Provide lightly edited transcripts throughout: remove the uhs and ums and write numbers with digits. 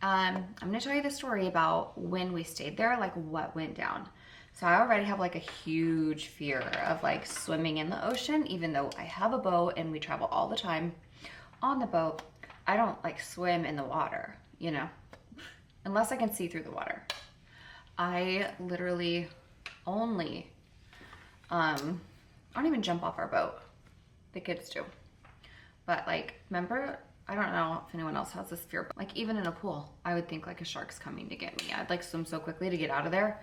I'm gonna tell you the story about when we stayed there, like what went down. So I already have like a huge fear of like swimming in the ocean, even though I have a boat and we travel all the time on the boat. I don't like swim in the water, you know, unless I can see through the water. I literally only, I don't even jump off our boat. The kids do. But like, remember, I don't know if anyone else has this fear, but like even in a pool, I would think like a shark's coming to get me. I'd like swim so quickly to get out of there.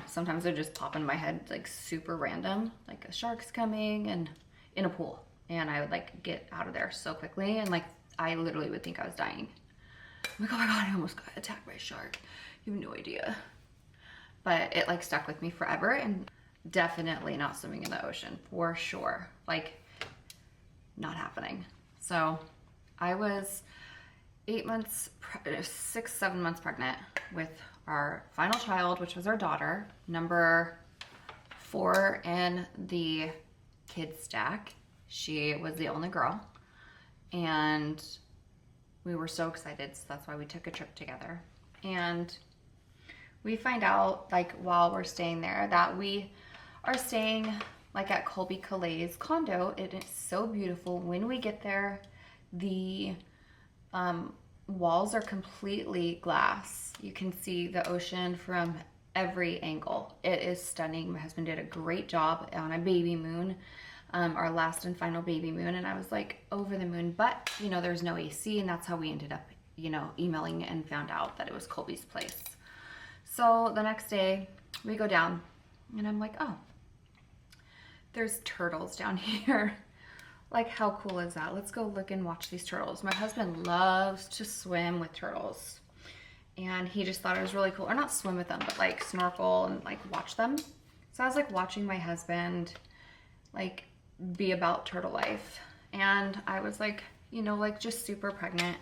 Sometimes it just pop in my head like super random, like a shark's coming and in a pool. And I would like get out of there so quickly and like I literally would think I was dying. I'm like, oh my God, I almost got attacked by a shark. You have no idea. But it like stuck with me forever and definitely not swimming in the ocean for sure. Like not happening. So I was 7 months pregnant with our final child, which was our daughter, number 4 in the kids stack. She was the only girl and we were so excited. So that's why we took a trip together. And we find out like while we're staying there that we are staying like at Caillat's condo. It is so beautiful. When we get there, the walls are completely glass. You can see the ocean from every angle. It is stunning. My husband did a great job on a baby moon, our last and final baby moon, and I was like over the moon, but you know, there's no AC, and that's how we ended up, you know, emailing and found out that it was Colby's place. So the next day we go down and I'm like, oh, there's turtles down here. Like, how cool is that? Let's go look and watch these turtles. My husband loves to swim with turtles. And he just thought it was really cool. Or not swim with them, but like snorkel and like watch them. So I was like watching my husband like be about turtle life. And I was like, you know, like just super pregnant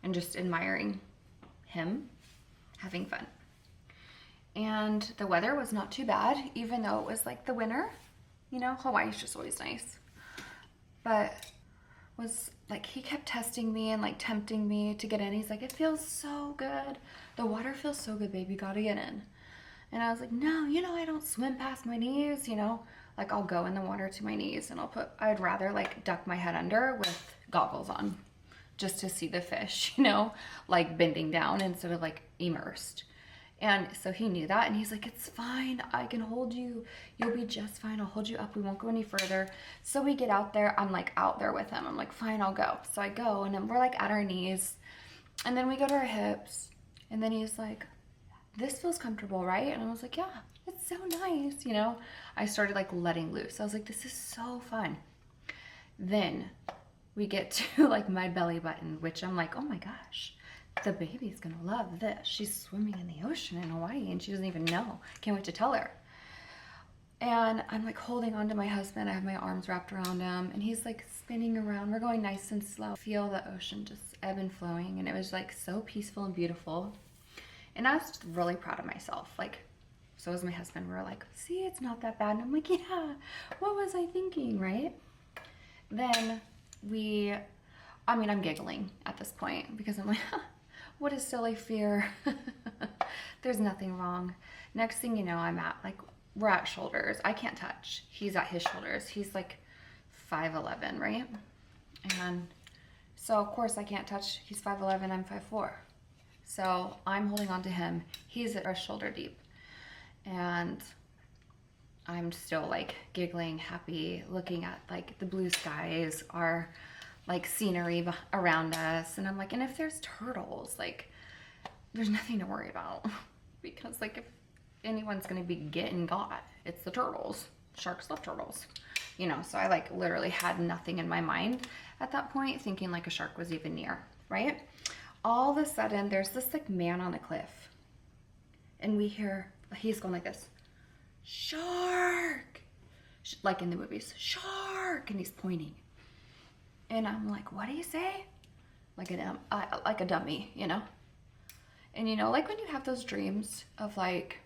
and just admiring him having fun. And the weather was not too bad, even though it was like the winter. You know, Hawaii's just always nice. But was like, he kept testing me and like tempting me to get in. He's like, it feels so good. The water feels so good, baby, gotta get in. And I was like, no, you know, I don't swim past my knees, you know, like I'll go in the water to my knees and I'd rather like duck my head under with goggles on just to see the fish, you know, like bending down instead of like immersed. And so he knew that and he's like, it's fine, I can hold you. You'll be just fine. I'll hold you up. We won't go any further. So we get out there. I'm like out there with him. I'm like, fine, I'll go. So I go and then we're like at our knees and then we go to our hips and then he's like, this feels comfortable, right? And I was like, yeah, it's so nice. You know, I started like letting loose. I was like, this is so fun. Then we get to like my belly button, which I'm like, oh my gosh. The baby's gonna love this. She's swimming in the ocean in Hawaii and she doesn't even know. Can't wait to tell her. And I'm like holding on to my husband. I have my arms wrapped around him and he's like spinning around. We're going nice and slow. Feel the ocean just ebb and flowing and it was like so peaceful and beautiful. And I was just really proud of myself. Like, so was my husband. We were like, see, it's not that bad. And I'm like, yeah, what was I thinking, right? Then I'm giggling at this point because I'm like, what a silly fear. There's nothing wrong. Next thing you know, we're at shoulders. I can't touch. He's at his shoulders. He's like 5'11", right? And so of course I can't touch. He's 5'11", I'm 5'4". So I'm holding on to him. He's at our shoulder deep. And I'm still like giggling, happy, looking at like the blue skies, our like scenery around us. And I'm like, and if there's turtles, like there's nothing to worry about because like if anyone's gonna be getting got, it's the turtles. Sharks love turtles, you know? So I like literally had nothing in my mind at that point, thinking like a shark was even near, right? All of a sudden there's this like man on the cliff and we hear, he's going like this, shark, like in the movies, shark, and he's pointing. And I'm like, what do you say? Like a dummy, you know? And you know, like when you have those dreams of like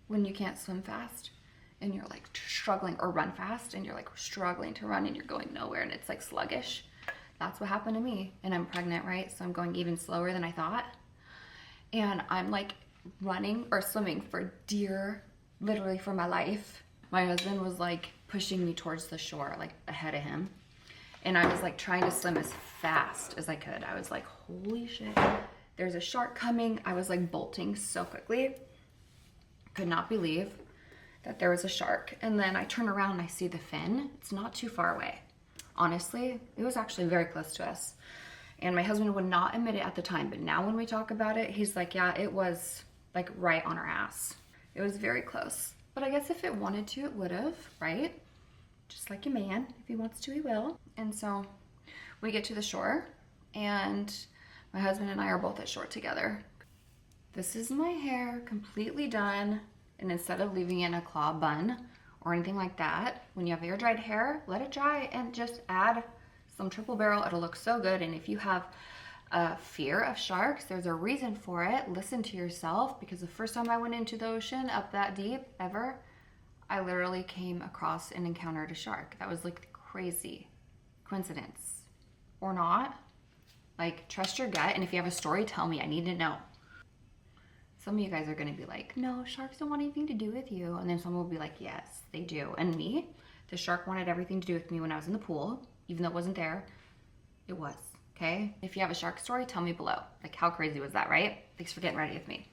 when you can't swim fast and you're like struggling, or run fast and you're like struggling to run and you're going nowhere and it's like sluggish. That's what happened to me. And I'm pregnant, right? So I'm going even slower than I thought. and I'm like running or swimming for literally for my life. My husband was like pushing me towards the shore, like ahead of him. And I was like trying to swim as fast as I could. I was like, holy shit, there's a shark coming. I was like bolting so quickly. Could not believe that there was a shark. And then I turn around and I see the fin. It's not too far away. Honestly, it was actually very close to us. And my husband would not admit it at the time, but now when we talk about it, he's like, yeah, it was like right on our ass. It was very close. But I guess if it wanted to, it would have, right? Just like a man, if he wants to, he will. And so we get to the shore, and my husband and I are both at shore together. This is my hair completely done. And instead of leaving it in a claw bun or anything like that, when you have air dried hair, let it dry and just add some triple barrel. It'll look so good. And if you have a fear of sharks, there's a reason for it. Listen to yourself, because the first time I went into the ocean up that deep ever, I literally came across and encountered a shark. That was like crazy coincidence or not. Like, trust your gut. And if you have a story, tell me. I need to know. Some of you guys are going to be like, no, sharks don't want anything to do with you. And then someone will be like, yes, they do. And me, the shark wanted everything to do with me when I was in the pool, even though it wasn't there. It was, okay? If you have a shark story, tell me below. Like, how crazy was that, right? Thanks for getting ready with me.